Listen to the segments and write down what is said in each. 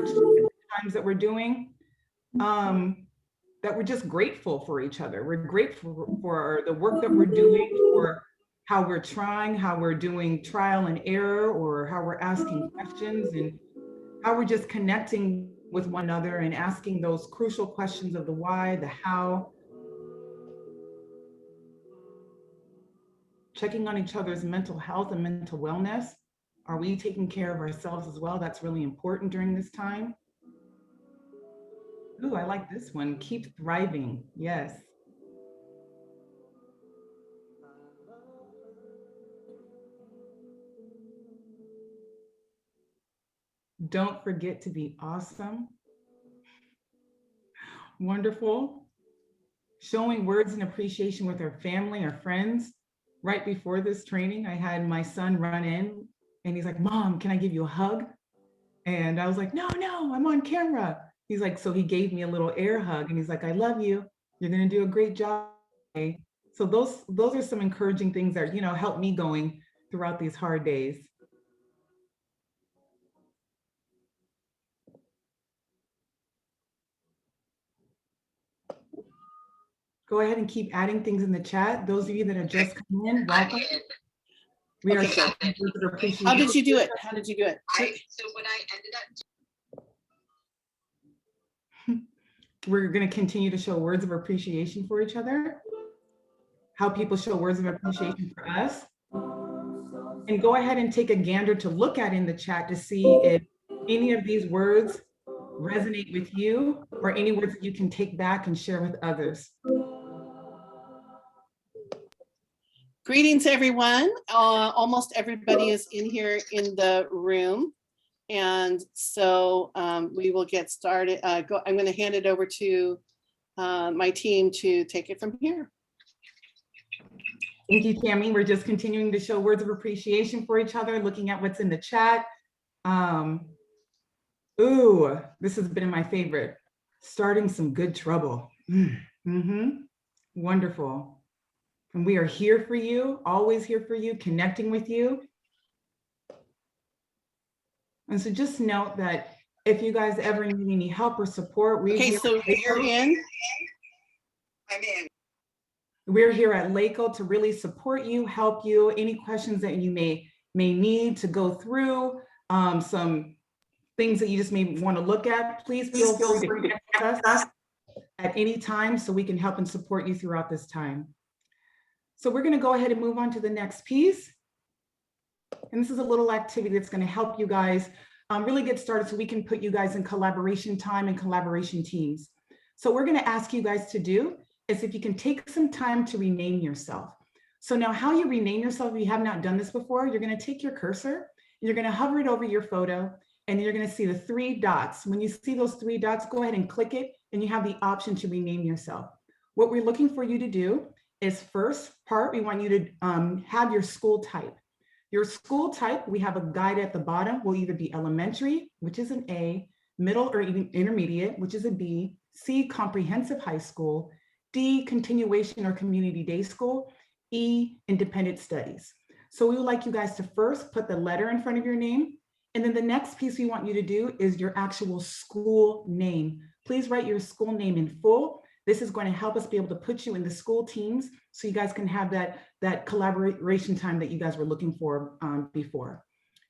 encouraged at the times that we're doing, that we're just grateful for each other. We're grateful for the work that we're doing, for how we're trying, how we're doing trial and error, or how we're asking questions, and how we're just connecting with one another and asking those crucial questions of the why, the how, checking on each other's mental health and mental wellness. Are we taking care of ourselves as well? That's really important during this time. Ooh, I like this one. Keep thriving. Yes. Don't forget to be awesome. Wonderful. Showing words and appreciation with our family, our friends. Right before this training, I had my son run in and he's like, Mom, can I give you a hug? And I was like, no, I'm on camera. He's like, so he gave me a little air hug and he's like, I love you. You're going to do a great job. So those are some encouraging things that, help me going throughout these hard days. Go ahead and keep adding things in the chat. Those of you that are just coming in, welcome. We are How did you do it? How did you do it? So what I ended up, we're going to continue to show words of appreciation for each other, how people show words of appreciation for us. And go ahead and take a gander to look at in the chat to see if any of these words resonate with you or any words that you can take back and share with others. Greetings, everyone. Almost everybody is in here in the room. And so we will get started. I'm going to hand it over to my team to take it from here. Thank you, Tammy. We're just continuing to show words of appreciation for each other, looking at what's in the chat. Ooh, this has been my favorite. Starting some good trouble. Wonderful. And we are here for you, always here for you, connecting with you. And so just note that if you guys ever need any help or support, so you're in? I'm in. We're here at LACOE to really support you, help you, any questions that you may need to go through, some things that you just may want to look at, please feel free to connect us at any time so we can help and support you throughout this time. So we're going to go ahead and move on to the next piece. And this is a little activity that's going to help you guys really get started so we can put you guys in collaboration time and collaboration teams. So we're going to ask you guys to do is if you can take some time to rename yourself. So now how you rename yourself, if you have not done this before, you're going to take your cursor, you're going to hover it over your photo, and you're going to see the 3 dots. When you see those 3 dots, go ahead and click it, and you have the option to rename yourself. What we're looking for you to do is first part, we want you to have your school type. Your school type, we have a guide at the bottom, will either be elementary, which is an A, middle or intermediate, which is a B, C, comprehensive high school, D, continuation or community day school, E, independent studies. So we would like you guys to first put the letter in front of your name. And then the next piece we want you to do is your actual school name. Please write your school name in full. This is going to help us be able to put you in the school teams so you guys can have that collaboration time that you guys were looking for before.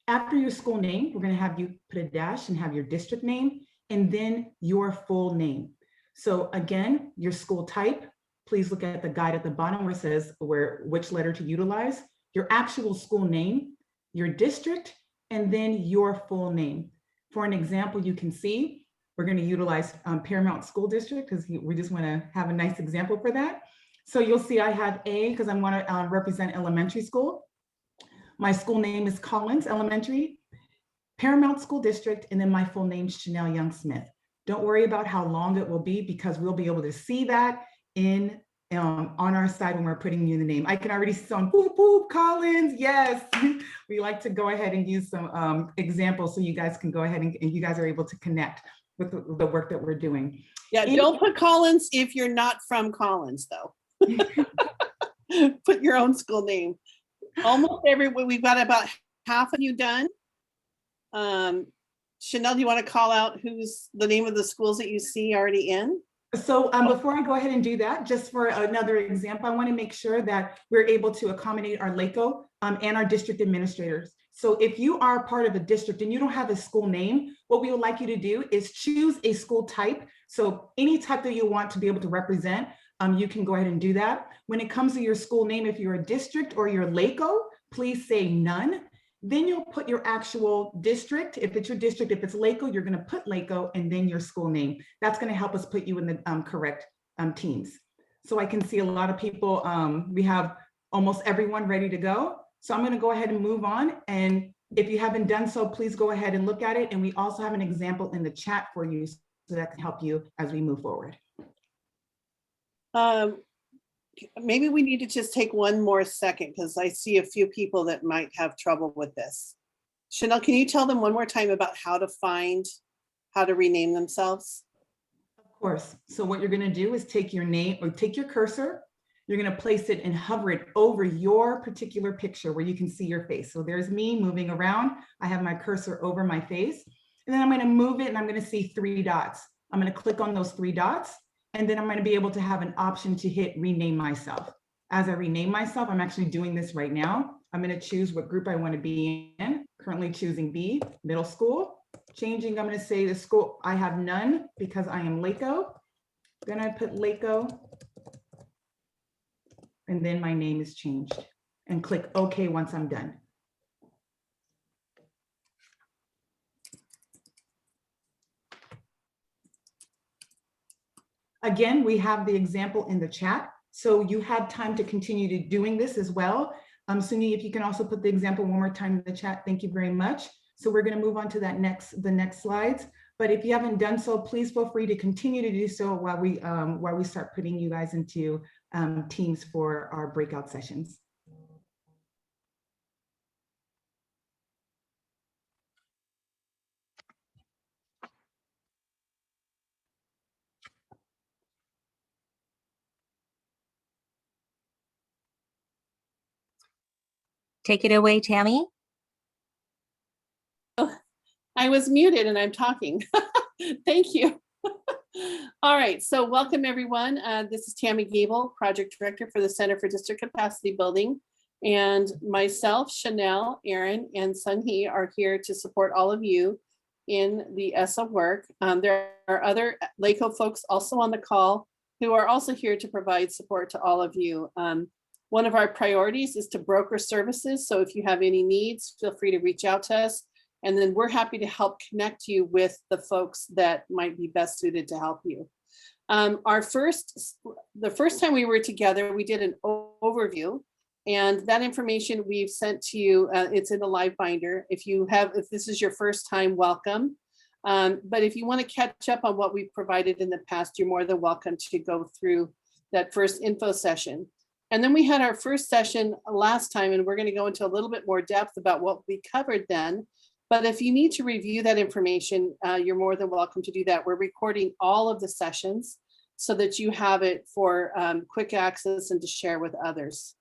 After your school name, we're going to have you put a dash and have your district name and then your full name. So again, your school type, please look at the guide at the bottom where it says which letter to utilize, your actual school name, your district, and then your full name. For an example, you can see we're going to utilize Paramount School District because we just want to have a nice example for that. So you'll see I have A because I want to represent elementary school. My school name is Collins Elementary, Paramount School District, and then my full name is Chanel Young Smith. Don't worry about how long it will be because we'll be able to see that on our side when we're putting you the name. I can already see some boop, boop, Collins, yes. We like to go ahead and use some examples so you guys can go ahead and you guys are able to connect with the work that we're doing. Yeah, don't put Collins if you're not from Collins though. Put your own school name. Almost everyone, we've got about half of you done. Chanel, do you want to call out who's the name of the schools that you see already in? So before I go ahead and do that, just for another example, I want to make sure that we're able to accommodate our LACOE and our district administrators. So if you are part of a district and you don't have a school name, what we would like you to do is choose a school type. So any type that you want to be able to represent, you can go ahead and do that. When it comes to your school name, if you're a district or your LACOE, please say none. Then you'll put your actual district. If it's your district, if it's LACOE, you're going to put LACOE and then your school name. That's going to help us put you in the correct teams. So I can see a lot of people. We have almost everyone ready to go. So I'm going to go ahead and move on. And if you haven't done so, please go ahead and look at it. And we also have an example in the chat for you so that can help you as we move forward. Maybe we need to just take one more second because I see a few people that might have trouble with this. Chanel, can you tell them one more time about how to rename themselves? Of course. So what you're going to do is take your name or take your cursor. You're going to place it and hover it over your particular picture where you can see your face. So there's me moving around. I have my cursor over my face. And then I'm going to move it and I'm going to see 3 dots. I'm going to click on those 3 dots. And then I'm going to be able to have an option to hit rename myself. As I rename myself, I'm actually doing this right now. I'm going to choose what group I want to be in. Currently choosing B, middle school. Changing, I'm going to say the school, I have none because I am LACOE. Then I put LACOE. And then my name is changed. And click OK once I'm done. Again, we have the example in the chat. So you have time to continue to doing this as well. Suni, if you can also put the example one more time in the chat, thank you very much. So we're going to move on to the next slides. But if you haven't done so, please feel free to continue to do so while we start putting you guys into teams for our breakout sessions. Take it away, Tammy. Oh, I was muted and I'm talking. Thank you. All right, so welcome everyone. This is Tammy Gable, Project Director for the Center for District Capacity Building. And myself, Chanel, Aaron, and Sunhee are here to support all of you in the ESSA work. There are other LACOE folks also on the call who are also here to provide support to all of you. One of our priorities is to broker services. So if you have any needs, feel free to reach out to us. And then we're happy to help connect you with the folks that might be best suited to help you. The first time we were together, we did an overview, and that information we've sent to you. It's in the live binder. If this is your first time, welcome. But if you want to catch up on what we've provided in the past, you're more than welcome to go through that first info session. And then we had our first session last time, and we're going to go into a little bit more depth about what we covered then. But if you need to review that information, you're more than welcome to do that. We're recording all of the sessions so that you have it for quick access and to share with others.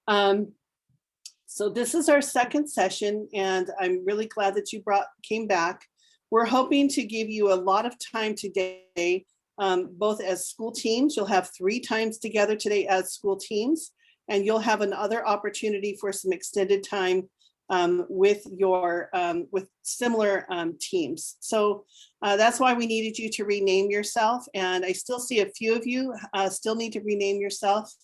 So this is our second session, and I'm really glad that you came back. We're hoping to give you a lot of time today, both as school teams. You'll have 3 times together today as school teams, and you'll have another opportunity for some extended time with similar teams. So that's why we needed you to rename yourself. And I still see a few of you still need to rename yourself.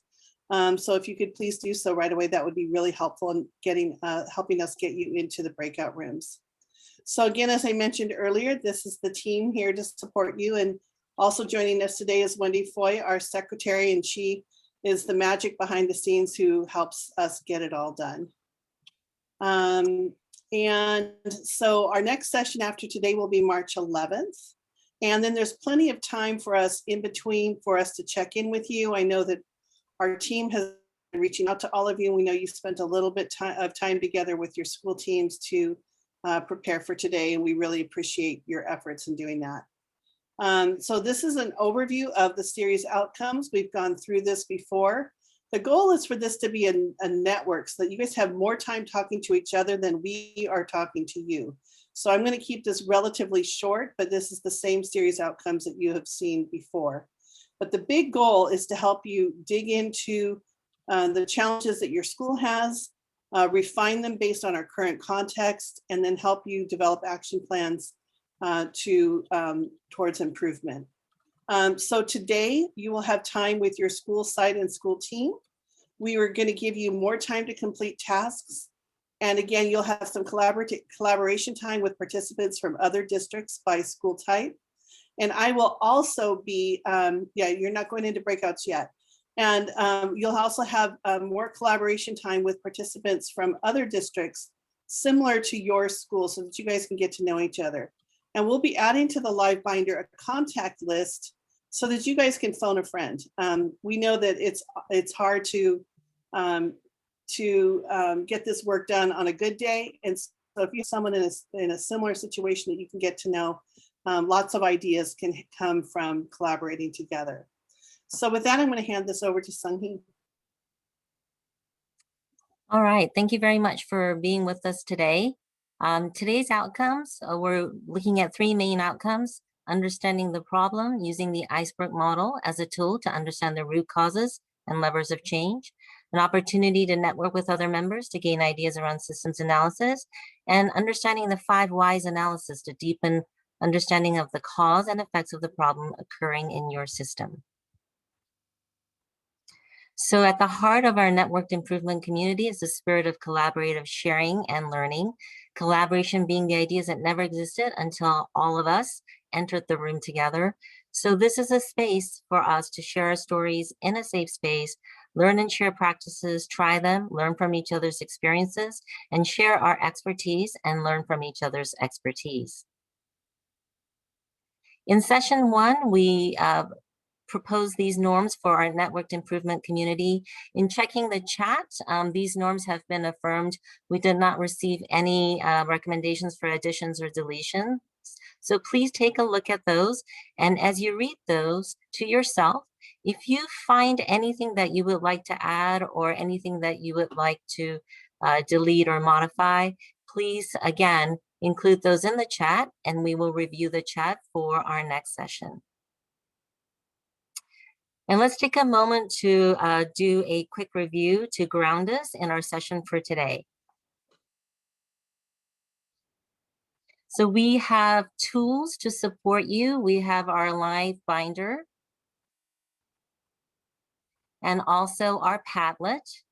So if you could please do so right away, that would be really helpful in helping us get you into the breakout rooms. So again, as I mentioned earlier, this is the team here to support you. And also joining us today is Wendy Foy, our secretary, and she is the magic behind the scenes who helps us get it all done. And so our next session after today will be March 11th. And then there's plenty of time for us in between for us to check in with you. I know that our team has been reaching out to all of you. We know you spent a little bit of time together with your school teams to prepare for today, and we really appreciate your efforts in doing that. So this is an overview of the series outcomes. We've gone through this before. The goal is for this to be a network so that you guys have more time talking to each other than we are talking to you. So I'm going to keep this relatively short, but this is the same series outcomes that you have seen before. But the big goal is to help you dig into the challenges that your school has, refine them based on our current context, and then help you develop action plans towards improvement. So today you will have time with your school site and school team. We are going to give you more time to complete tasks. And again, you'll have some collaboration time with participants from other districts by school type. And I will also be, you're not going into breakouts yet. And you'll also have more collaboration time with participants from other districts similar to your school so that you guys can get to know each other. And we'll be adding to the live binder a contact list so that you guys can phone a friend. We know that it's hard to get this work done on a good day. And so if you're someone in a similar situation that you can get to know, lots of ideas can come from collaborating together. So with that, I'm going to hand this over to Sung-Hee. All right, thank you very much for being with us today. Today's outcomes, we're looking at 3 main outcomes: understanding the problem using the iceberg model as a tool to understand the root causes and levers of change, an opportunity to network with other members to gain ideas around systems analysis, and understanding the 5 whys analysis to deepen understanding of the cause and effects of the problem occurring in your system. So at the heart of our networked improvement community is the spirit of collaborative sharing and learning, collaboration being the ideas that never existed until all of us entered the room together. So this is a space for us to share our stories in a safe space, learn and share practices, try them, learn from each other's experiences, and share our expertise and learn from each other's expertise. In session 1, we propose these norms for our networked improvement community. In checking the chat, these norms have been affirmed. We did not receive any recommendations for additions or deletions. So please take a look at those. And as you read those to yourself, if you find anything that you would like to add or anything that you would like to delete or modify, please, again, include those in the chat and we will review the chat for our next session. And let's take a moment to do a quick review to ground us in our session for today. So we have tools to support you. We have our live binder and also our Padlet.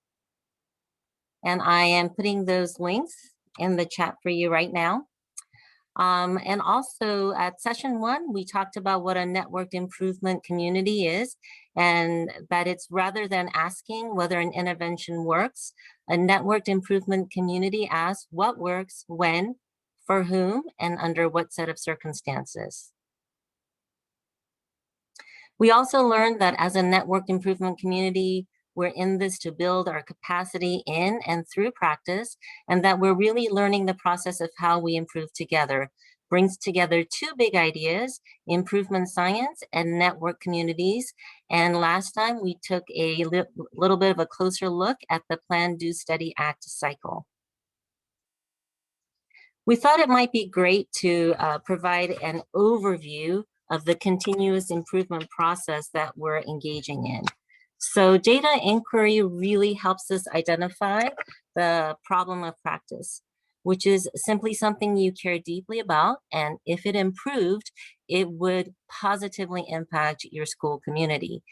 And I am putting those links in the chat for you right now. And also at session 1, we talked about what a networked improvement community is, and that it's rather than asking whether an intervention works, a networked improvement community asks what works, when, for whom, and under what set of circumstances. We also learned that as a networked improvement community, we're in this to build our capacity in and through practice, and that we're really learning the process of how we improve together. Brings together 2 big ideas, improvement science and network communities. And last time we took a little bit of a closer look at the Plan, Do, Study, Act cycle. We thought it might be great to provide an overview of the continuous improvement process that we're engaging in. So data inquiry really helps us identify the problem of practice, which is simply something you care deeply about. And if it improved, it would positively impact your school community.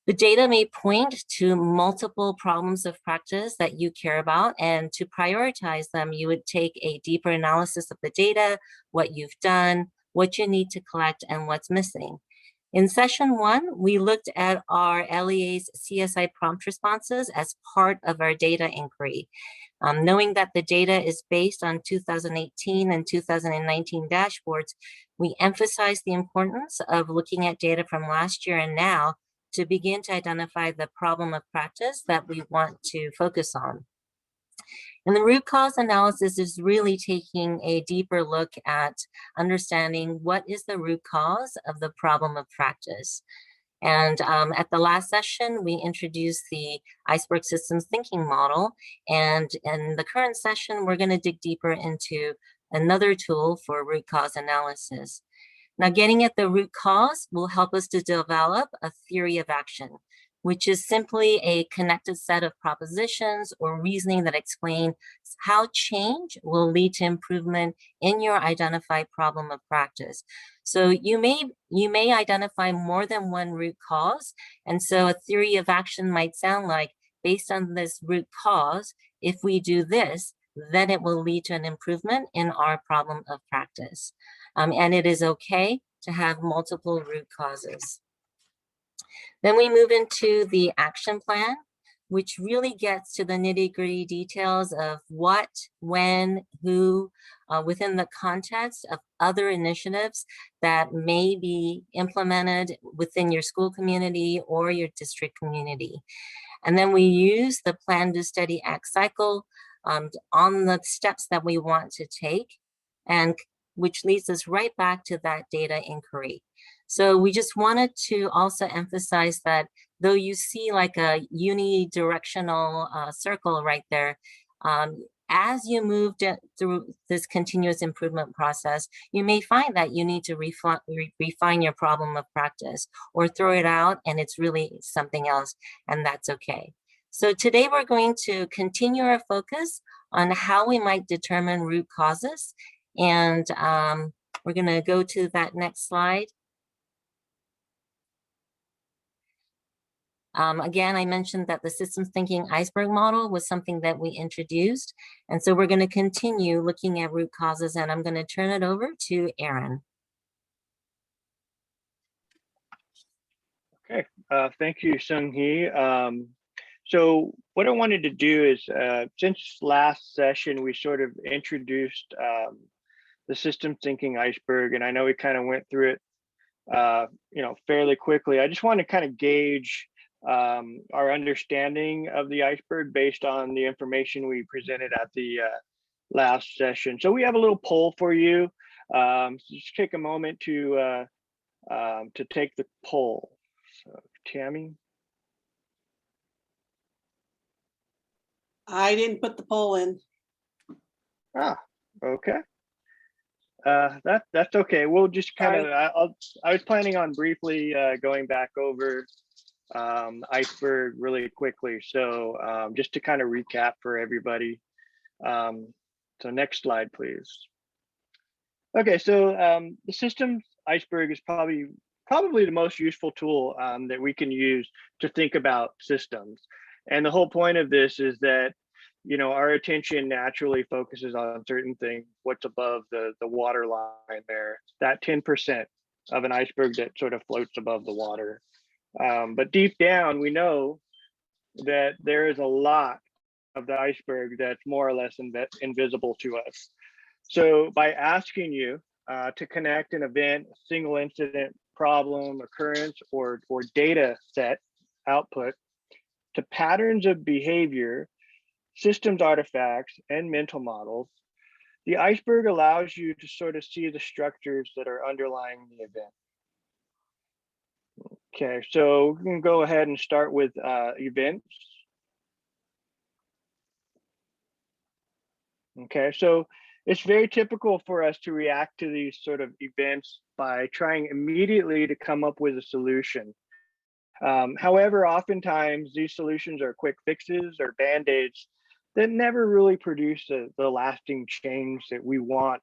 The data may point to multiple problems of practice that you care about, and to prioritize them, you would take a deeper analysis of the data, what you've done, what you need to collect, and what's missing. In session 1, we looked at our LEA's CSI prompt responses as part of our data inquiry. Knowing that the data is based on 2018 and 2019 dashboards, we emphasize the importance of looking at data from last year and now to begin to identify the problem of practice that we want to focus on. And the root cause analysis is really taking a deeper look at understanding what is the root cause of the problem of practice. And at the last session, we introduced the iceberg systems thinking model. And in the current session, we're going to dig deeper into another tool for root cause analysis. Now, getting at the root cause will help us to develop a theory of action, which is simply a connected set of propositions or reasoning that explain how change will lead to improvement in your identified problem of practice. So you may identify more than one root cause, and so a theory of action might sound like, based on this root cause, if we do this, then it will lead to an improvement in our problem of practice. And it is okay to have multiple root causes. Then we move into the action plan, which really gets to the nitty-gritty details of what, when, who, within the context of other initiatives that may be implemented within your school community or your district community. And then we use the plan, do, study, act cycle on the steps that we want to take, and which leads us right back to that data inquiry. So we just wanted to also emphasize that though you see like a unidirectional circle right there, as you move through this continuous improvement process, you may find that you need to refine your problem of practice or throw it out and it's really something else, and that's okay. So today we're going to continue our focus on how we might determine root causes, and we're going to go to that next slide. Again, I mentioned that the systems thinking iceberg model was something that we introduced. And so we're going to continue looking at root causes, and I'm going to turn it over to Aaron. Okay, thank you, Sung-Hee. So what I wanted to do is, since last session, we sort of introduced the systems thinking iceberg, and I know we kind of went through it fairly quickly. I just want to kind of gauge our understanding of the iceberg based on the information we presented at the last session. So we have a little poll for you. So just take a moment to take the poll. So Tammy. I didn't put the poll in. Ah, okay. That's okay. We'll just kind of, I was planning on briefly going back over iceberg really quickly. So just to kind of recap for everybody. So next slide, please. Okay, so the systems iceberg is probably the most useful tool that we can use to think about systems. And the whole point of this is that, our attention naturally focuses on certain things, what's above the water line there, that 10% of an iceberg that sort of floats above the water. But deep down, we know that there is a lot of the iceberg that's more or less invisible to us. So by asking you to connect an event, single incident, problem, occurrence, or data set output to patterns of behavior, systems artifacts, and mental models, the iceberg allows you to sort of see the structures that are underlying the event. Okay, so we can go ahead and start with events. Okay, so it's very typical for us to react to these sort of events by trying immediately to come up with a solution. However, oftentimes these solutions are quick fixes or band-aids that never really produce the lasting change that we want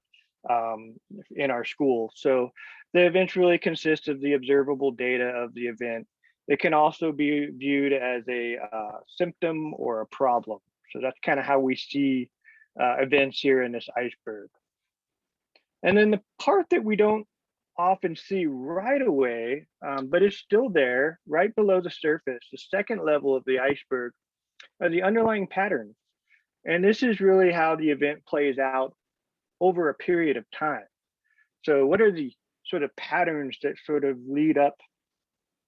in our school. So the events really consist of the observable data of the event. It can also be viewed as a symptom or a problem. So that's kind of how we see events here in this iceberg. And then the part that we don't often see right away, but it's still there right below the surface, the second level of the iceberg, are the underlying patterns. And this is really how the event plays out over a period of time. So what are the sort of patterns that sort of lead up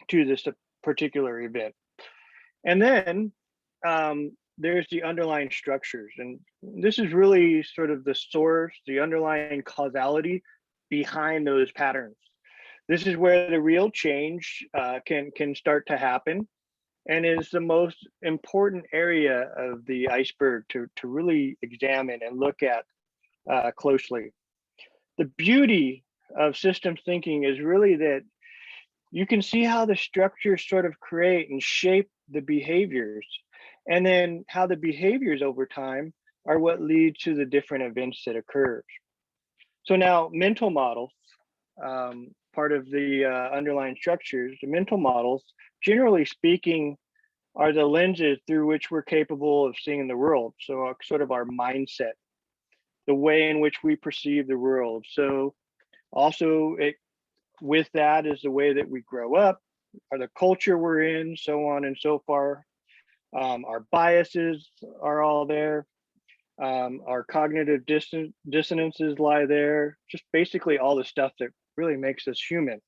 to this particular event? And then there's the underlying structures. And this is really sort of the source, the underlying causality behind those patterns. This is where the real change can start to happen, and is the most important area of the iceberg to really examine and look at closely. The beauty of systems thinking is really that you can see how the structures sort of create and shape the behaviors, and then how the behaviors over time are what lead to the different events that occur. So now mental models, part of the underlying structures, the mental models, generally speaking, are the lenses through which we're capable of seeing the world. So sort of our mindset, the way in which we perceive the world. So also with that is the way that we grow up, or the culture we're in, so on and so far. Our biases are all there. Our cognitive dissonances lie there. Just basically all the stuff that really makes us human.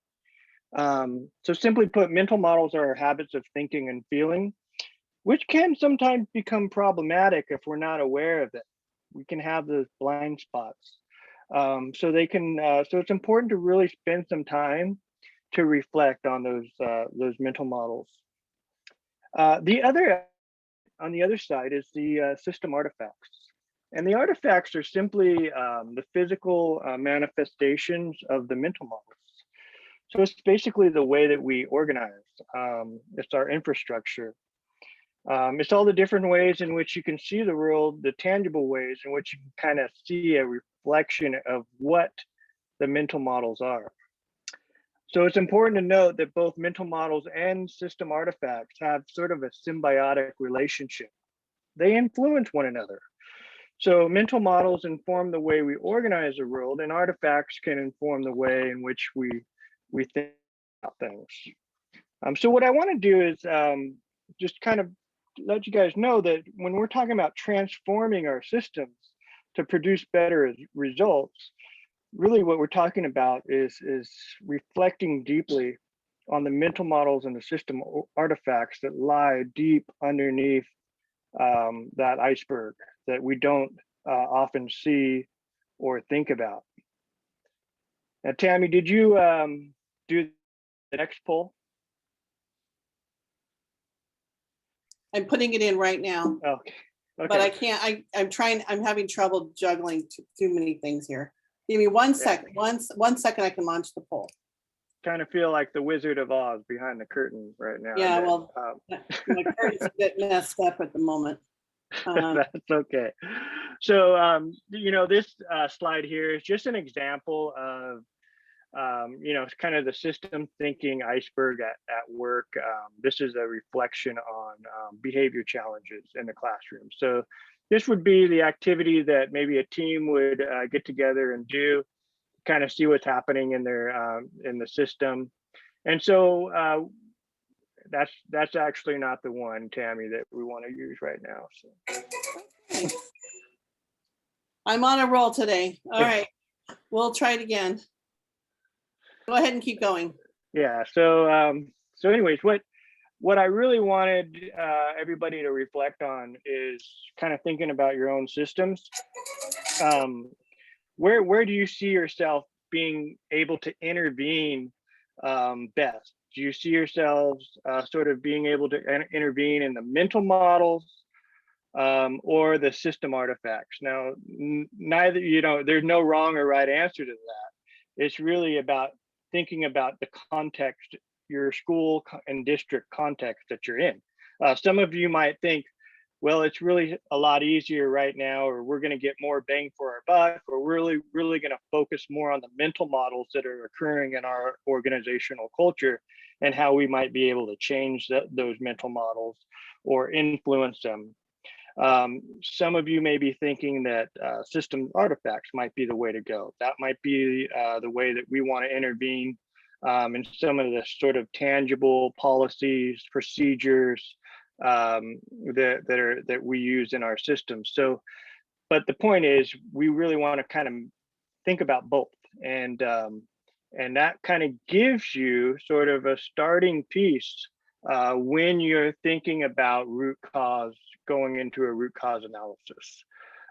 So simply put, mental models are our habits of thinking and feeling, which can sometimes become problematic if we're not aware of it. We can have those blind spots. So they can. So it's important to really spend some time to reflect on those mental models. On the other side is the system artifacts, and the artifacts are simply the physical manifestations of the mental models. So it's basically the way that we organize. It's our infrastructure. It's all the different ways in which you can see the world, the tangible ways in which you can kind of see a reflection of what the mental models are. So it's important to note that both mental models and system artifacts have sort of a symbiotic relationship. They influence one another. So mental models inform the way we organize the world, and artifacts can inform the way in which we think about things. So what I want to do is just kind of let you guys know that when we're talking about transforming our systems to produce better results, really what we're talking about is reflecting deeply on the mental models and the system artifacts that lie deep underneath that iceberg that we don't often see or think about. Now, Tammy, did you do the next poll? I'm putting it in right now, Okay. but I can't, I'm having trouble juggling too many things here. Give me 1 second, one second I can launch the poll. Kind of feel like the Wizard of Oz behind the curtain right now. Yeah, well, my curtain's a bit messed up at the moment. That's okay. So, you know, this slide here is just an example of, you know, it's kind of the system thinking iceberg at work. This is a reflection on behavior challenges in the classroom. So this would be the activity that maybe a team would get together and do, kind of see what's happening in their in the system. And so that's actually not the one, Tammy, that we want to use right now. So. I'm on a roll today. All right, we'll try it again. Go ahead and keep going. Yeah. So so anyways, what I really wanted everybody to reflect on is kind of thinking about your own systems. Where do you see yourself being able to intervene best? Do you see yourselves sort of being able to intervene in the mental models or the system artifacts? Now, neither, you know, there's no wrong or right answer to that. It's really about thinking about the context, your school and district context that you're in. Some of you might think, well, it's really a lot easier right now, or we're going to get more bang for our buck, or we're really going to focus more on the mental models that are occurring in our organizational culture and how we might be able to change those mental models or influence them. Some of you may be thinking that system artifacts might be the way to go. That might be the way that we want to intervene in some of the sort of tangible policies, procedures that we use in our systems. So, but the point is, we really want to kind of think about both, and that kind of gives you sort of a starting piece when you're thinking about root cause, going into a root cause analysis.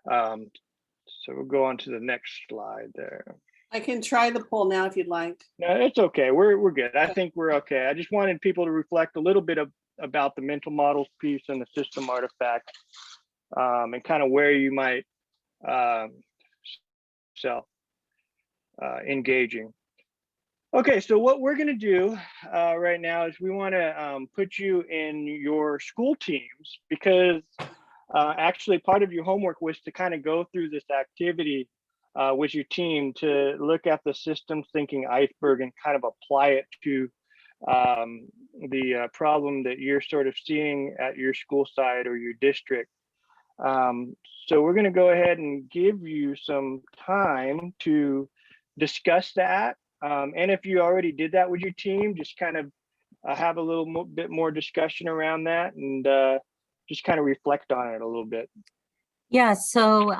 So we'll go on to the next slide there. I can try the poll now if you'd like. No, it's okay. We're good. I think we're okay. I just wanted people to reflect a little bit about the mental models piece and the system artifact, and kind of where you might self engaging. Okay, so what we're going to do right now is we want to put you in your school teams, because actually part of your homework was to kind of go through this activity with your team to look at the systems thinking iceberg and kind of apply it to the problem that you're sort of seeing at your school site or your district. So we're going to go ahead and give you some time to discuss that. And if you already did that with your team, just kind of have a little bit more discussion around that, and just kind of reflect on it a little bit. Yeah, so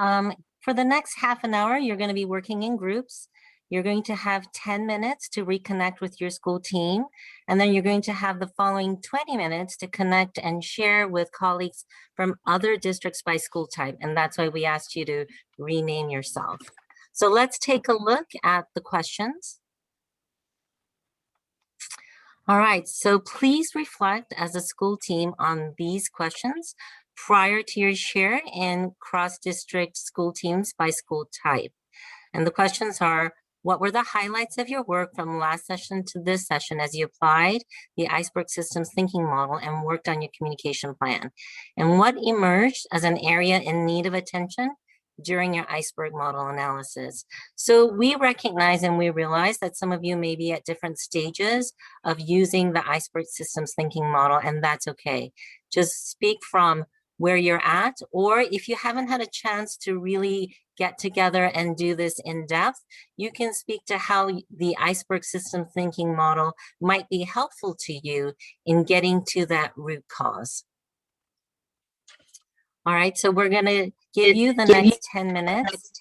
for the next half an hour, you're going to be working in groups. You're going to have 10 minutes to reconnect with your school team, and then you're going to have the following 20 minutes to connect and share with colleagues from other districts by school type. And that's why we asked you to rename yourself. So let's take a look at the questions. All right, so please reflect as a school team on these questions prior to your share in cross-district school teams by school type. And the questions are, what were the highlights of your work from last session to this session as you applied the iceberg systems thinking model and worked on your communication plan? And what emerged as an area in need of attention during your iceberg model analysis? So we recognize and we realize that some of you may be at different stages of using the iceberg systems thinking model, and that's okay. Just speak from where you're at, or if you haven't had a chance to really get together and do this in depth, you can speak to how the iceberg system thinking model might be helpful to you in getting to that root cause. All right, so we're gonna give you the next 10 minutes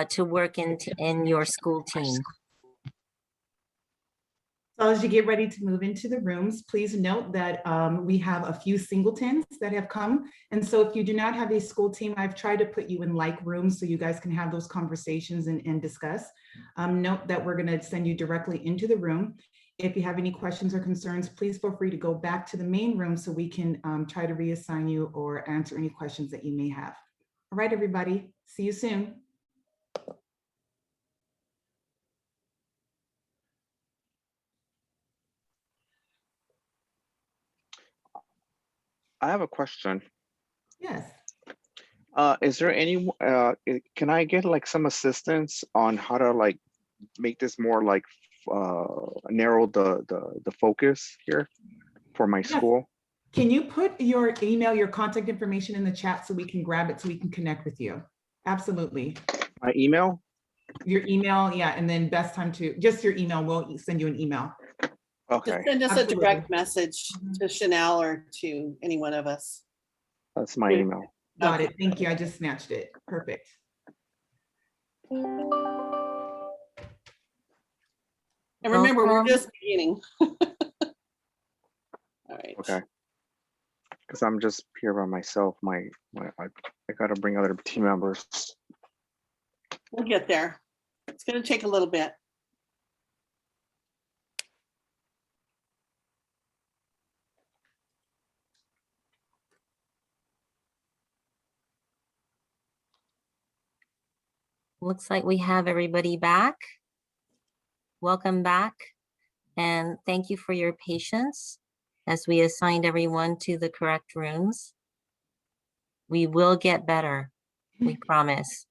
to work in your school team. So as you get ready to move into the rooms, please note that we have a few singletons that have come. And so if you do not have a school team, I've tried to put you in like rooms so you guys can have those conversations and discuss. Note that we're gonna send you directly into the room. If you have any questions or concerns, please feel free to go back to the main room so we can try to reassign you or answer any questions that you may have. All right, everybody, see you soon. I have a question. Yes. Is there any, can I get like some assistance on how to like make this more like narrow the focus here for my Yes. school? Can you put your email, your contact information in the chat so we can grab it so we can connect with you? Absolutely. My email? Your email, yeah, and then best time to, just your email, we'll send you an email. Okay, Just send us Absolutely. a direct message to Chanel or to any one of us. that's my email. Got Okay. it, thank you, I just snatched it, perfect. And remember, we're Welcome. just beginning. All right. Okay. Because I'm just here by myself. I gotta bring other team members. We'll get there. It's going to take a little bit. Looks like we have everybody back. Welcome back. And thank you for your patience as we assigned everyone to the correct rooms. We will get better, we promise.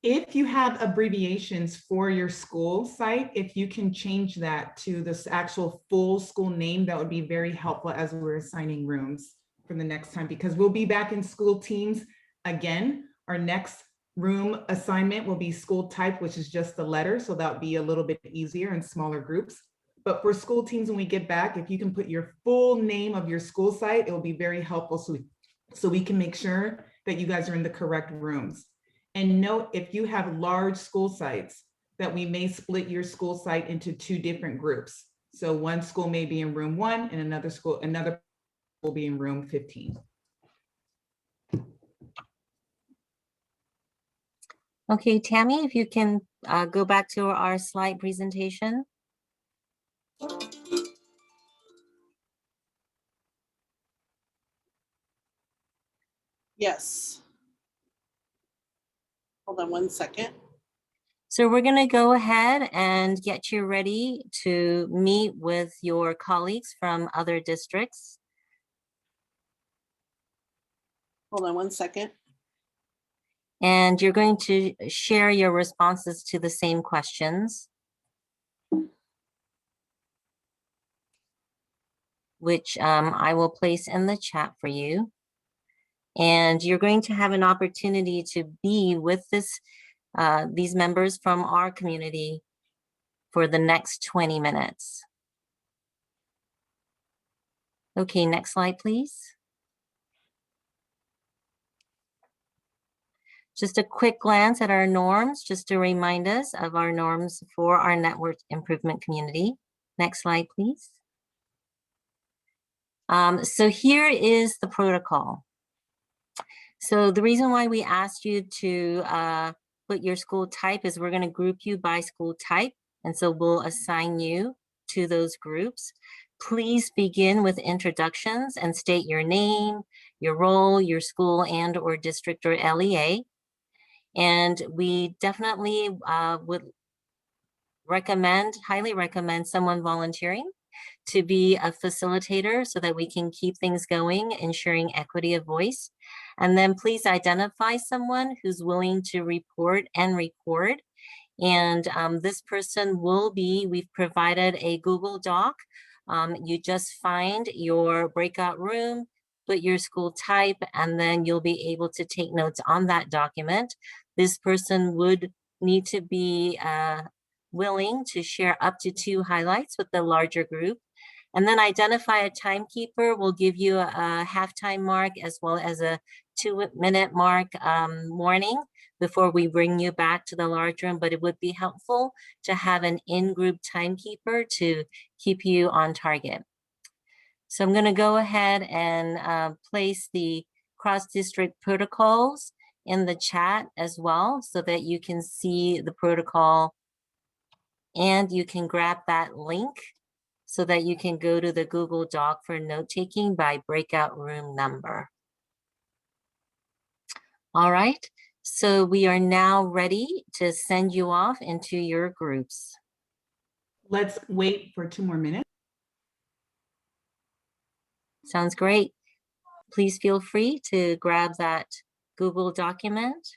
If you have abbreviations for your school site, if you can change that to this actual full school name, that would be very helpful as we're assigning rooms for the next time, because we'll be back in school teams again. Our next room assignment will be school type, which is just the letter. So that would be a little bit easier in smaller groups. But for school teams, when we get back, if you can put your full name of your school site, it will be very helpful so we can make sure that you guys are in the correct rooms. And note, if you have large school sites, that we may split your school site into two different groups. So one school may be in room 1 and another will be in room 15. Okay, Tammy, if you can go back to our slide presentation. Yes. Hold on one second. So we're going to go ahead and get you ready to meet with your colleagues from other districts. Hold on one second. And you're going to share your responses to the same questions, which I will place in the chat for you. And you're going to have an opportunity to be with these members from our community for the next 20 minutes. Okay, next slide, please. Just a quick glance at our norms, just to remind us of our norms for our network improvement community. Next slide, please. So here is the protocol. So the reason why we asked you to put your school type is we're going to group you by school type. And so we'll assign you to those groups. Please begin with introductions and state your name, your role, your school and or district or LEA. And we definitely would highly recommend someone volunteering to be a facilitator so that we can keep things going, ensuring equity of voice. And then please identify someone who's willing to report and record. And this person will be, we've provided a Google Doc. You just find your breakout room, put your school type, and then you'll be able to take notes on that document. This person would need to be willing to share up to 2 highlights with the larger group. And then identify a timekeeper. We'll give you a halftime mark as well as a 2-minute mark warning before we bring you back to the large room, but it would be helpful to have an in-group timekeeper to keep you on target. So I'm going to go ahead and place the cross-district protocols in the chat as well so that you can see the protocol and you can grab that link so that you can go to the Google Doc for note-taking by breakout room number. All right, so we are now ready to send you off into your groups. Let's wait for 2 more minutes. Sounds great. Please feel free to grab that Google document.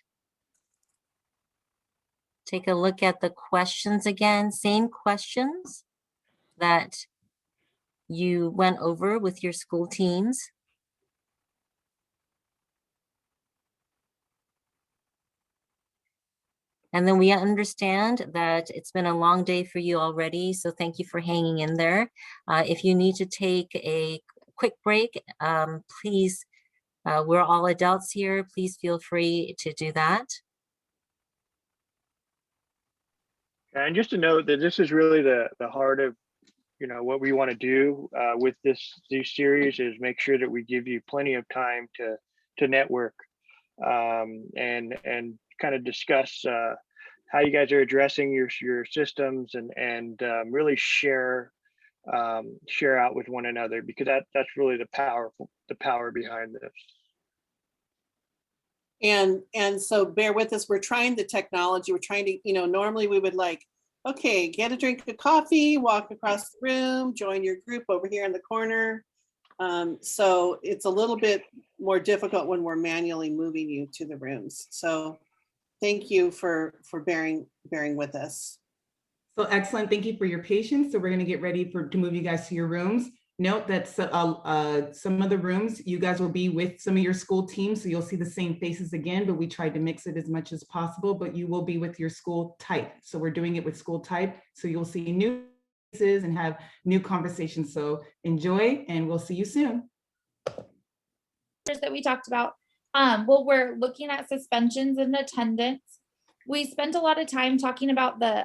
Take a look at the questions again, same questions that you went over with your school teams. And then we understand that it's been a long day for you already, so thank you for hanging in there. If you need to take a quick break, please, we're all adults here, please feel free to do that. And just to note that this is really the heart of, you know, what we want to do with these series is make sure that we give you plenty of time to network and kind of discuss how you guys are addressing your systems and really share out with one another, because that's really the power behind this. And so bear with us. We're trying the technology. We're trying to, you know, normally we would like, okay, get a drink of coffee, walk across the room, join your group over here in the corner. So it's a little bit more difficult when we're manually moving you to the rooms. So thank you for bearing with us. So excellent. Thank you for your patience. So we're going to get ready to move you guys to your rooms. Note that some of the rooms, you guys will be with some of your school teams, so you'll see the same faces again, but we tried to mix it as much as possible, but you will be with your school type. So we're doing it with school type, so you'll see new faces and have new conversations. So enjoy, and we'll see you soon. That we talked about, well, we're looking at suspensions and attendance. We spent a lot of time talking about the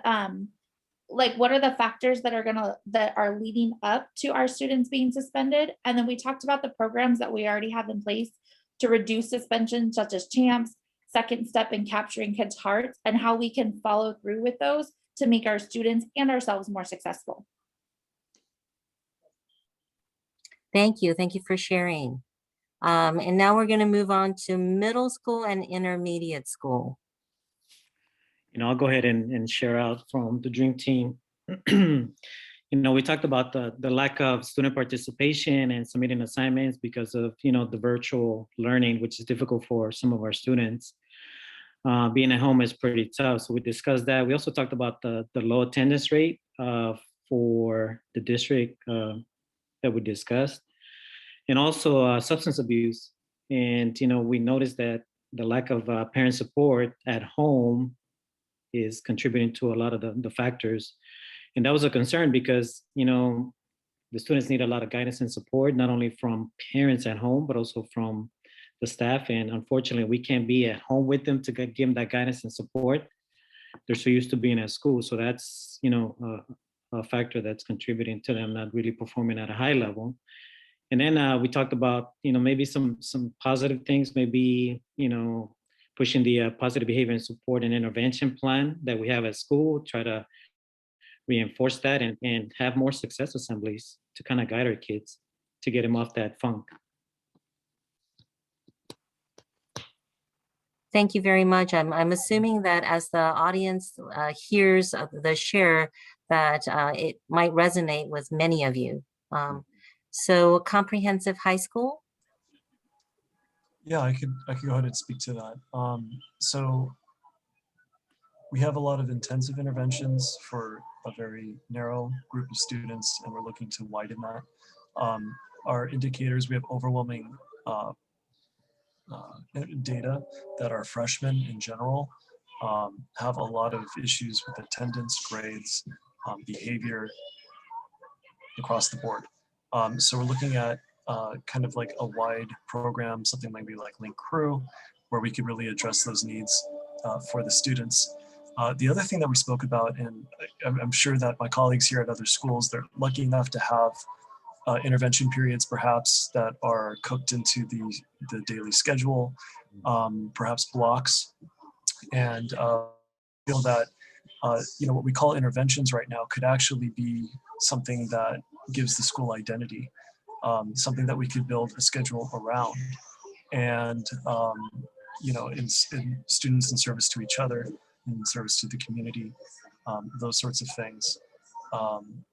like what are the factors that are leading up to our students being suspended, and then we talked about the programs that we already have in place to reduce suspension, such as CHAMPS, Second Step, and Capturing Kids' Hearts, and how we can follow through with those to make our students and ourselves more successful. Thank you for sharing. And now we're going to move on to middle school and intermediate school. I'll go ahead and share out from the Dream Team. We talked about the lack of student participation and submitting assignments because of, the virtual learning, which is difficult for some of our students. Being at home is pretty tough. So we discussed that. We also talked about the low attendance rate for the district that we discussed, and also substance abuse. And, we noticed that the lack of parent support at home is contributing to a lot of the factors. And that was a concern because, the students need a lot of guidance and support, not only from parents at home, but also from the staff. And unfortunately, we can't be at home with them to give them that guidance and support. They're so used to being at school. So that's, a factor that's contributing to them not really performing at a high level. And then we talked about, maybe some positive things, maybe, pushing the positive behavior and support and intervention plan that we have at school, try to reinforce that and have more success assemblies to kind of guide our kids to get them off that funk. Thank you very much. I'm assuming that as the audience hears the share, that it might resonate with many of you. So comprehensive high school? Yeah, I could go ahead and speak to that. So we have a lot of intensive interventions for a very narrow group of students, and we're looking to widen that. Our indicators, we have overwhelming data that our freshmen in general have a lot of issues with attendance, grades, behavior across the board. So we're looking at kind of like a wide program, something maybe like Link Crew, where we could really address those needs for the students. The other thing that we spoke about, and I'm sure that my colleagues here at other schools, they're lucky enough to have intervention periods perhaps that are cooked into the daily schedule, perhaps blocks, and feel that what we call interventions right now could actually be something that gives the school identity, something that we could build a schedule around, and in students in service to each other, in service to the community, those sorts of things,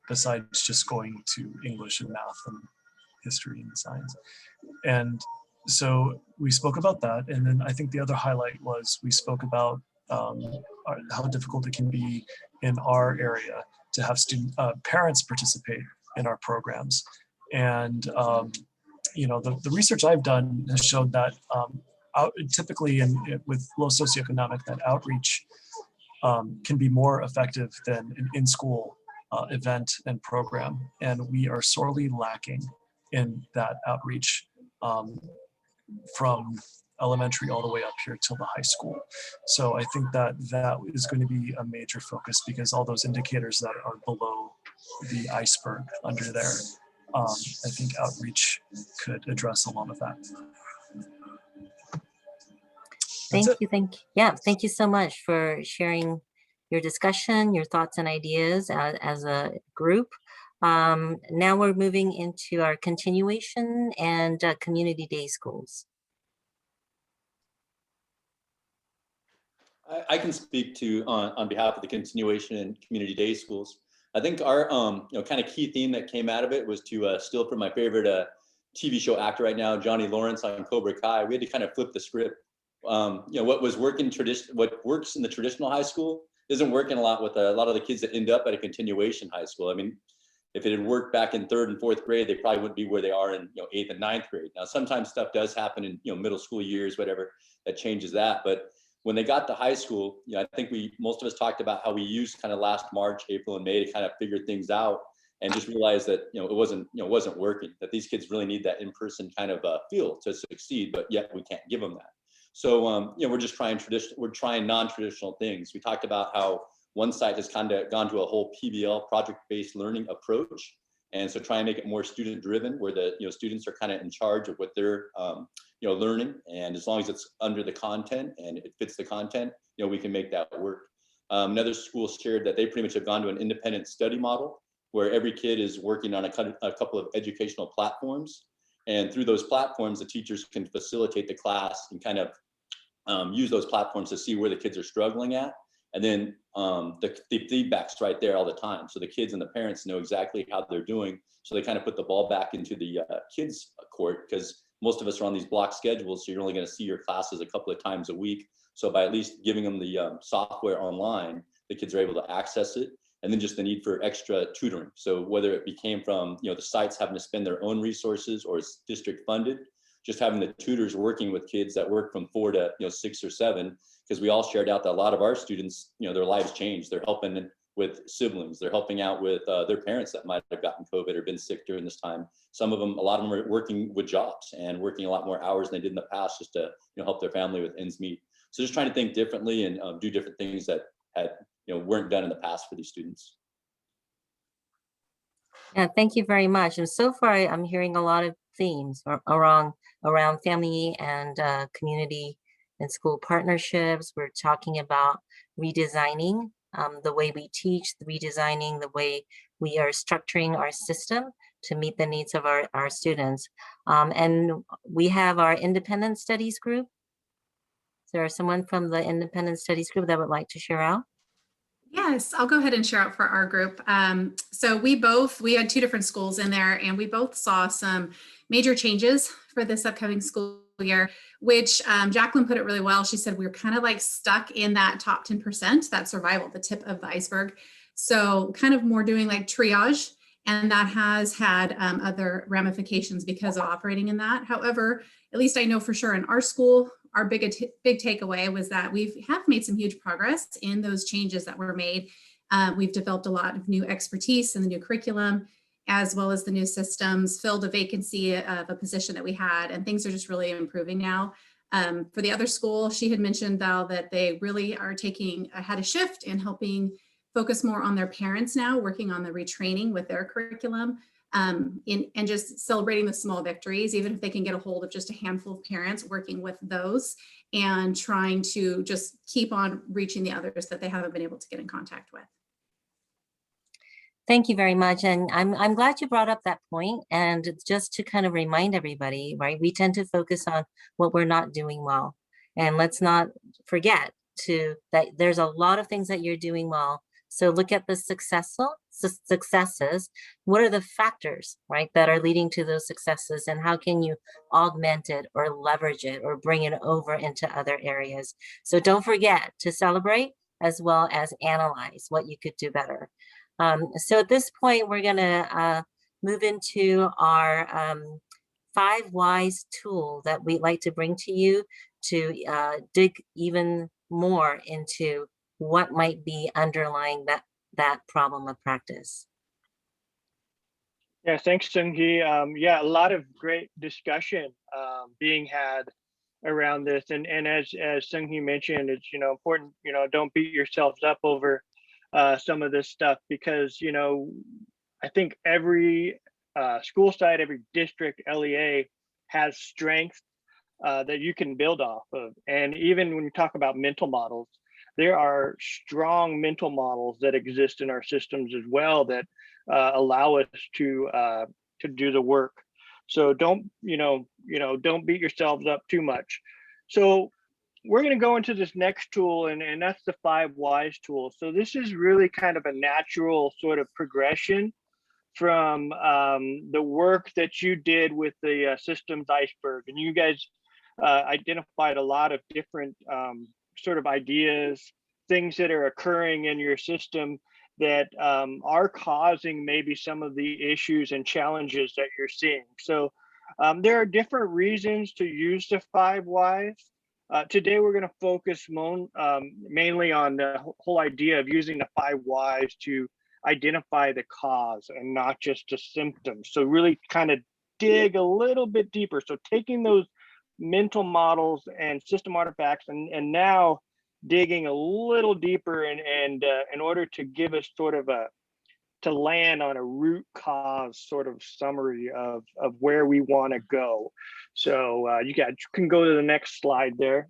besides just going to English and math and history and science. And so we spoke about that. And then I think the other highlight was we spoke about how difficult it can be in our area to have parents participate in our programs. And the research I've done has showed that typically with low socioeconomic, that outreach can be more effective than an in-school event and program. And we are sorely lacking in that outreach from elementary all the way up here till the high school. So I think that is going to be a major focus, because all those indicators that are below the iceberg under there, I think outreach could address a lot of that. Thank you so much for sharing your discussion, your thoughts and ideas as a group. Now we're moving into our continuation and community day schools. I can speak to on behalf of the continuation and community day schools. I think our kind of key theme that came out of it was to steal from my favorite TV show actor right now, Johnny Lawrence on Cobra Kai. We had to kind of flip the script. What works in the traditional high school doesn't work in a lot with a lot of the kids that end up at a continuation high school. I mean, if it had worked back in 3rd and 4th grade, they probably wouldn't be where they are in 8th and 9th grade. Now, sometimes stuff does happen in middle school years, whatever, that changes that. But when they got to high school, I think most of us talked about how we used kind of last March, April, and May to kind of figure things out, and just realized that it wasn't working. That these kids really need that in-person kind of feel to succeed, but yet we can't give them that. So we're just trying non-traditional things. We talked about how one site has kind of gone to a whole PBL, project-based learning approach, and so try and make it more student-driven, where the students are kind of in charge of what they're learning, and as long as it's under the content and it fits the content, we can make that work. Another school shared that they pretty much have gone to an independent study model, where every kid is working on a couple of educational platforms, and through those platforms, the teachers can facilitate the class and kind of use those platforms to see where the kids are struggling at, And then the feedback's right there all the time. So the kids and the parents know exactly how they're doing. So they kind of put the ball back into the kids' court, because most of us are on these block schedules. So you're only going to see your classes a couple of times a week. So by at least giving them the software online, the kids are able to access it. And then just the need for extra tutoring. So whether it became from, the sites having to spend their own resources or it's district funded, just having the tutors working with kids that work from 4 to 6 or 7, because we all shared out that a lot of our students, their lives changed. They're helping with siblings. They're helping out with their parents that might have gotten COVID or been sick during this time. Some of them, a lot of them are working with jobs and working a lot more hours than they did in the past, just to help their family with ends meet. So just trying to think differently and do different things that had weren't done in the past for these students. Yeah, thank you very much. And so far, I'm hearing a lot of themes around family and community and school partnerships. We're talking about redesigning the way we teach, redesigning the way we are structuring our system to meet the needs of our students. And we have our independent studies group. Is there someone from the independent studies group that would like to share out? Yes, I'll go ahead and share out for our group. So we had 2 different schools in there, and we both saw some major changes for this upcoming school year, which Jacqueline put it really well. She said we were kind of like stuck in that top 10%, that survival, the tip of the iceberg. So kind of more doing like triage, and that has had other ramifications because of operating in that. However, at least I know for sure in our school, our big takeaway was that we have made some huge progress in those changes that were made. We've developed a lot of new expertise in the new curriculum, as well as the new systems, filled a vacancy of a position that we had, and things are just really improving now. For the other school, she had mentioned, Val, that they really are had a shift in helping focus more on their parents now, working on the retraining with their curriculum. And just celebrating the small victories, even if they can get a hold of just a handful of parents, working with those and trying to just keep on reaching the others that they haven't been able to get in contact with. Thank you very much. And I'm glad you brought up that point. And just to kind of remind everybody, right, we tend to focus on what we're not doing well. And let's not forget that there's a lot of things that you're doing well. So look at the successes. What are the factors, right, that are leading to those successes, and how can you augment it or leverage it or bring it over into other areas? So don't forget to celebrate as well as analyze what you could do better. So at this point, we're gonna move into our 5 whys tool that we'd like to bring to you to dig even more into what might be underlying that problem of practice. Yeah, thanks, Seung-Hee. Yeah, a lot of great discussion being had around this, and as Seung-Hee mentioned, it's important, don't beat yourselves up over some of this stuff, because I think every school site, every district, LEA has strength that you can build off of. And even when you talk about mental models, there are strong mental models that exist in our systems as well that allow us to do the work. So don't beat yourselves up too much. So we're going to go into this next tool, and that's the 5 whys tool. So this is really kind of a natural sort of progression from the work that you did with the systems iceberg, and you guys identified a lot of different sort of ideas, things that are occurring in your system that are causing maybe some of the issues and challenges that you're seeing. So there are different reasons to use the 5 whys. Today, we're going to focus mainly on the whole idea of using the 5 whys to identify the cause and not just the symptoms. So really kind of dig a little bit deeper. So taking those mental models and system artifacts and now digging a little deeper and in order to give us sort of to land on a root cause sort of summary of where we want to go. So you can go to the next slide there.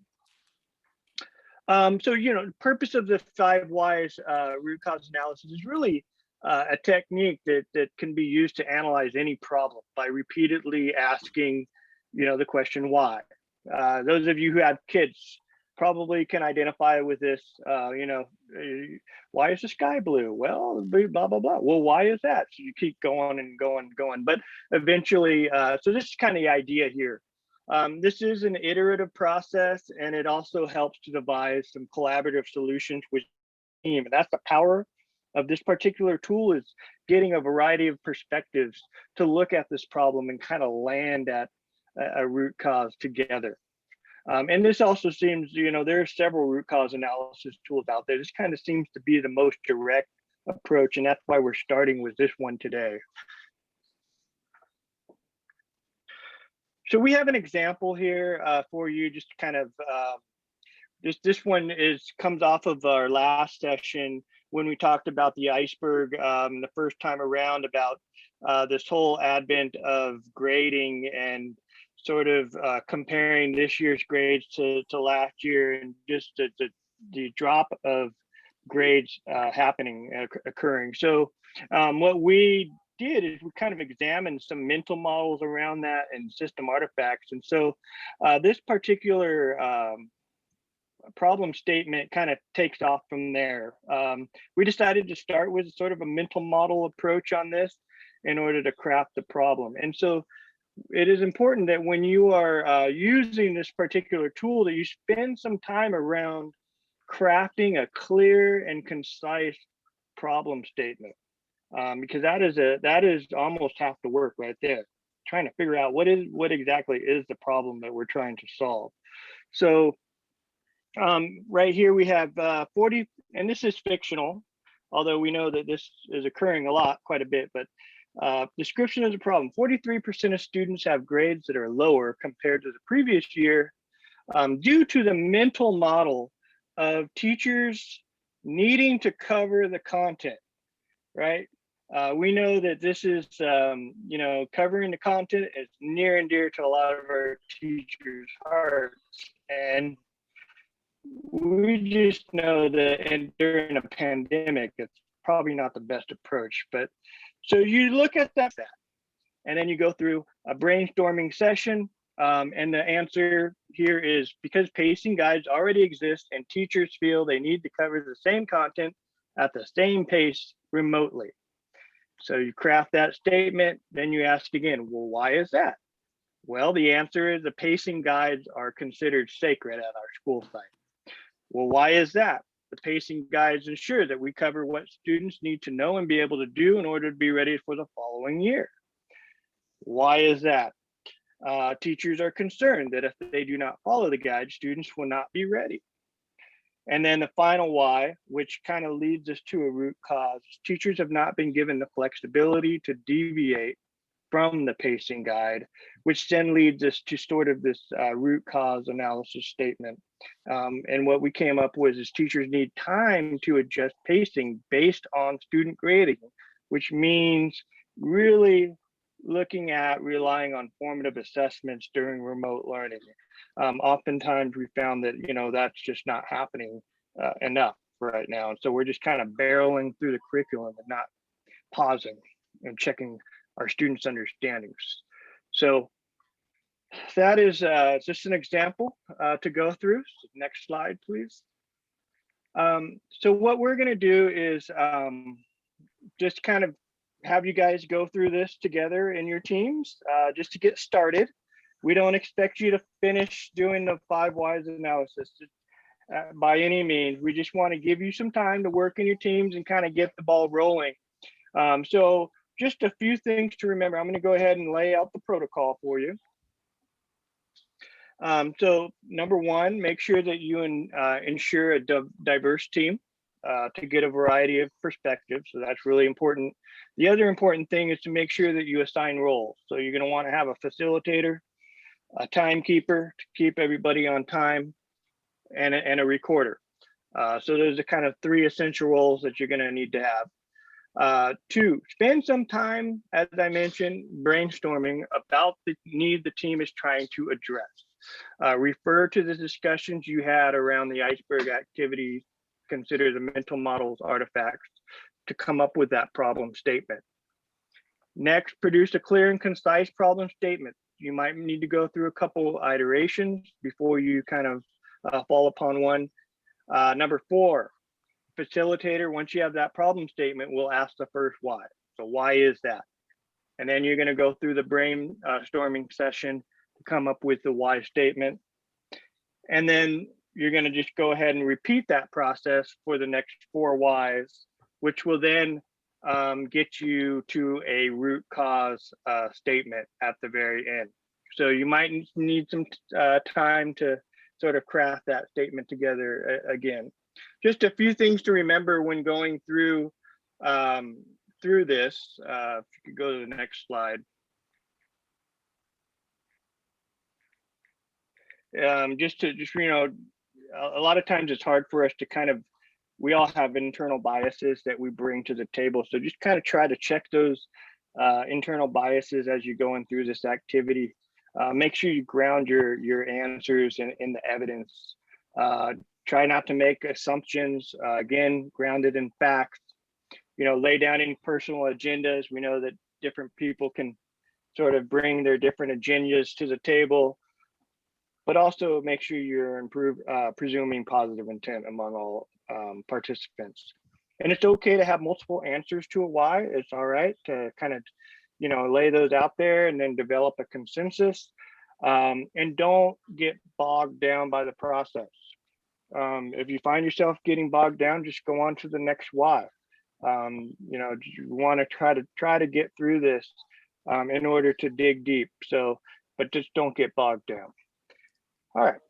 So the purpose of the 5 whys root cause analysis is really a technique that can be used to analyze any problem by repeatedly asking the question why. Those of you who have kids probably can identify with this, why is the sky blue? Well, blah, blah, blah. Well, why is that? So you keep going and going and going, but eventually, so this is kind of the idea here. This is an iterative process, and it also helps to devise some collaborative solutions with the team. And that's the power of this particular tool, is getting a variety of perspectives to look at this problem and kind of land at a root cause together. And this also seems, there are several root cause analysis tools out there. This kind of seems to be the most direct approach, and that's why we're starting with this one today. So we have an example here for you, just kind of, this one comes off of our last session when we talked about the iceberg the first time around, about this whole advent of grading and sort of comparing this year's grades to last year, and just the drop of grades occurring. So what we did is we kind of examined some mental models around that and system artifacts. And so this particular problem statement kind of takes off from there. We decided to start with sort of a mental model approach on this in order to craft the problem. And so it is important that when you are using this particular tool, that you spend some time around crafting a clear and concise problem statement, because that is almost half the work right there, trying to figure out what exactly is the problem that we're trying to solve. So right here we have 40, and this is fictional, although we know that this is occurring quite a bit, but description of the problem: 43% of students have grades that are lower compared to the previous year due to the mental model of teachers needing to cover the content, right? We know that this is, covering the content is near and dear to a lot of our teachers' hearts. And we just know that during a pandemic, it's probably not the best approach. But so you look at that, and then you go through a brainstorming session. And the answer here is because pacing guides already exist and teachers feel they need to cover the same content at the same pace remotely. So you craft that statement, then you ask again, well, why is that? Well, the answer is the pacing guides are considered sacred at our school site. Well, why is that? The pacing guides ensure that we cover what students need to know and be able to do in order to be ready for the following year. Why is that? Teachers are concerned that if they do not follow the guide, students will not be ready. And then the final why, which kind of leads us to a root cause: teachers have not been given the flexibility to deviate from the pacing guide, which then leads us to sort of this root cause analysis statement. And what we came up with is teachers need time to adjust pacing based on student grading, which means really looking at relying on formative assessments during remote learning. Oftentimes we found that, that's just not happening enough right now. And so we're just kind of barreling through the curriculum and not pausing and checking our students' understandings. So that is just an example to go through. So next slide, please. So what we're going to do is just kind of have you guys go through this together in your teams just to get started. We don't expect you to finish doing the 5 whys analysis by any means. We just want to give you some time to work in your teams and kind of get the ball rolling. So just a few things to remember. I'm going to go ahead and lay out the protocol for you. So number one, make sure that you ensure a diverse team to get a variety of perspectives. So that's really important. The other important thing is to make sure that you assign roles. So you're going to want to have a facilitator, a timekeeper to keep everybody on time, and a recorder. So those are kind of 3 essential roles that you're going to need to have. 2, spend some time, as I mentioned, brainstorming about the need the team is trying to address. Refer to the discussions you had around the iceberg activities. Consider the mental models artifacts to come up with that problem statement. Next, produce a clear and concise problem statement. You might need to go through a couple iterations before you kind of fall upon one. Number 4, facilitator, once you have that problem statement, will ask the first why. So why is that? And then you're going to go through the brainstorming session to come up with the why statement. And then you're going to just go ahead and repeat that process for the next 4 whys, which will then get you to a root cause statement at the very end. So you might need some time to sort of craft that statement together again. Just a few things to remember when going through this. If you could go to the next slide. Just you know, a lot of times it's hard for us to kind of, we all have internal biases that we bring to the table. So just kind of try to check those internal biases as you're going through this activity. Make sure you ground your answers in the evidence. Try not to make assumptions, again, grounded in facts. You know, lay down any personal agendas. We know that different people can sort of bring their different agendas to the table, but also make sure you're presuming positive intent among all participants. And it's okay to have multiple answers to a why. It's all right to kind of, you know, lay those out there and then develop a consensus. And don't get bogged down by the process. If you find yourself getting bogged down, just go on to the next why. You know, you want to try to get through this in order to dig deep. So, but just don't get bogged down. All right.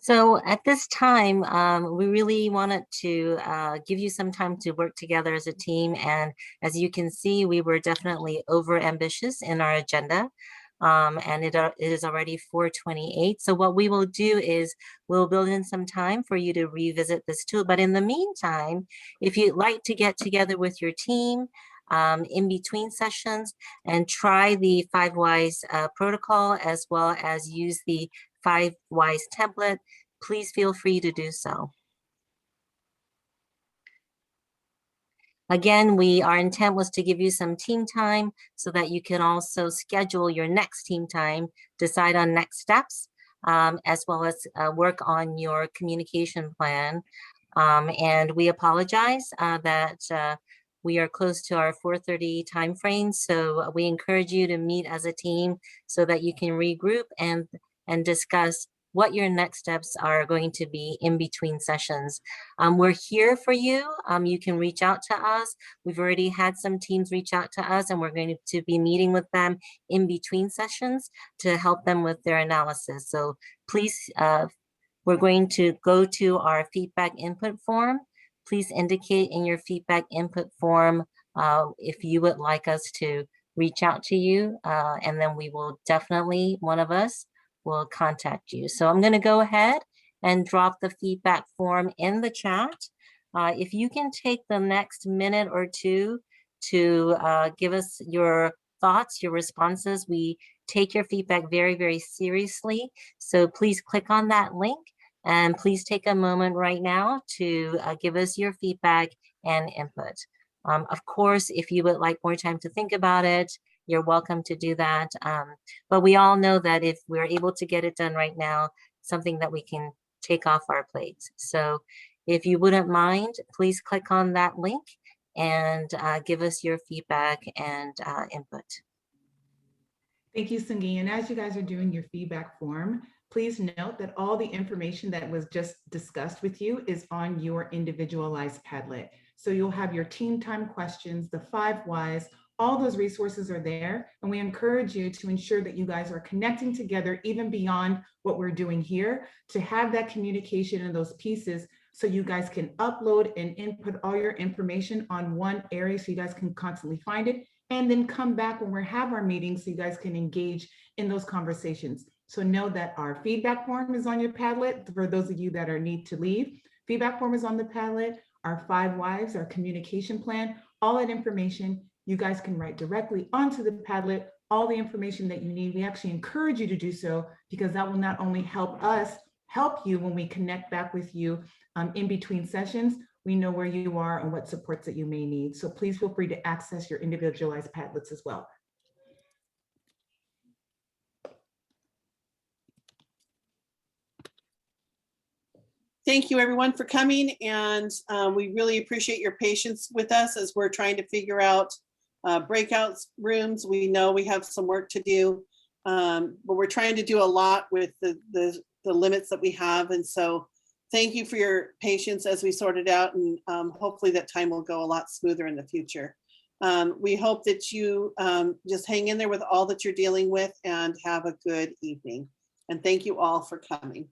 So at this time, we really wanted to give you some time to work together as a team. And as you can see, we were definitely over ambitious in our agenda. And it is already 4:28. So what we will do is we'll build in some time for you to revisit this tool. But in the meantime, if you'd like to get together with your team in between sessions and try the 5 whys protocol, as well as use the 5 whys template, please feel free to do so. Again, our intent was to give you some team time so that you can also schedule your next team time, decide on next steps, as well as work on your communication plan. And we apologize that we are close to our 4:30 timeframe. So we encourage you to meet as a team so that you can regroup and discuss what your next steps are going to be in between sessions. We're here for you. You can reach out to us. We've already had some teams reach out to us, and we're going to be meeting with them in between sessions to help them with their analysis. So please, we're going to go to our feedback input form. Please indicate in your feedback input form if you would like us to reach out to you, and then we will definitely, one of us, will contact you. So I'm going to go ahead and drop the feedback form in the chat. If you can take the next minute or two to give us your thoughts, your responses. We take your feedback very, very seriously. So please click on that link and please take a moment right now to give us your feedback and input. Of course, if you would like more time to think about it, you're welcome to do that. But we all know that if we're able to get it done right now, something that we can take off our plates. So if you wouldn't mind, please click on that link and give us your feedback and input. Thank you, Sungi. And as you guys are doing your feedback form, please note that all the information that was just discussed with you is on your individualized Padlet. So you'll have your team time questions, the 5 whys, all those resources are there, and we encourage you to ensure that you guys are connecting together even beyond what we're doing here to have that communication and those pieces so you guys can upload and input all your information on one area so you guys can constantly find it, and then come back when we have our meetings so you guys can engage in those conversations. So know that our feedback form is on your Padlet for those of you that need to leave. Feedback form is on the Padlet, our 5 whys, our communication plan, all that information you guys can write directly onto the Padlet, all the information that you need. We actually encourage you to do so because that will not only help us help you when we connect back with you in between sessions, we know where you are and what supports that you may need. So please feel free to access your individualized Padlets as well. thank you everyone for coming, and we really appreciate your patience with us as we're trying to figure out breakout rooms. We know we have some work to do, but we're trying to do a lot with the limits that we have. And so thank you for your patience as we sort it out, and hopefully that time will go a lot smoother in the future. We hope that you just hang in there with all that you're dealing with and have a good evening. And thank you all for coming.